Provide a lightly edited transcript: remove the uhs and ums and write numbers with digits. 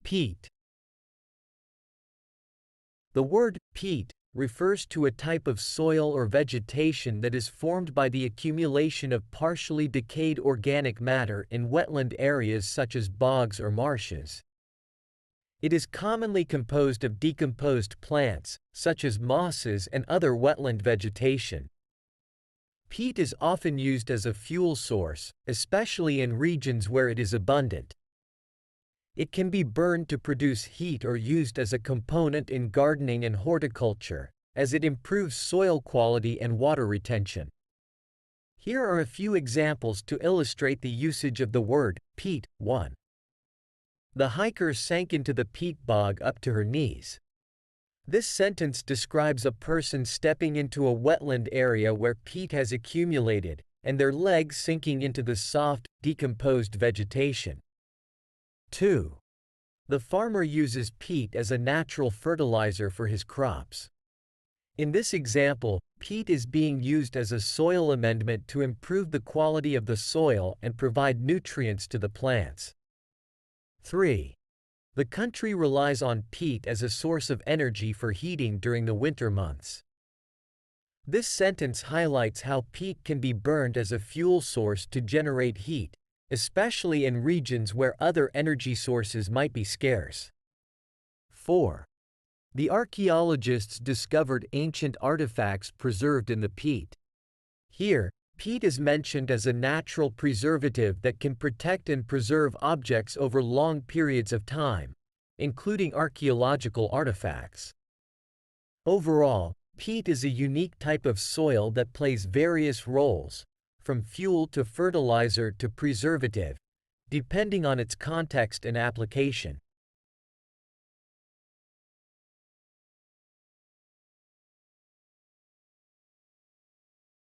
Peat. The word peat refers to a type of soil or vegetation that is formed by the accumulation of partially decayed organic matter in wetland areas such as bogs or marshes. It is commonly composed of decomposed plants, such as mosses and other wetland vegetation. Peat is often used as a fuel source, especially in regions where it is abundant. It can be burned to produce heat or used as a component in gardening and horticulture, as it improves soil quality and water retention. Here are a few examples to illustrate the usage of the word peat. 1. The hiker sank into the peat bog up to her knees. This sentence describes a person stepping into a wetland area where peat has accumulated, and their legs sinking into the soft, decomposed vegetation. 2. The farmer uses peat as a natural fertilizer for his crops. In this example, peat is being used as a soil amendment to improve the quality of the soil and provide nutrients to the plants. 3. The country relies on peat as a source of energy for heating during the winter months. This sentence highlights how peat can be burned as a fuel source to generate heat, especially in regions where other energy sources might be scarce. 4. The archaeologists discovered ancient artifacts preserved in the peat. Here, peat is mentioned as a natural preservative that can protect and preserve objects over long periods of time, including archaeological artifacts. Overall, peat is a unique type of soil that plays various roles, from fuel to fertilizer to preservative, depending on its context and application.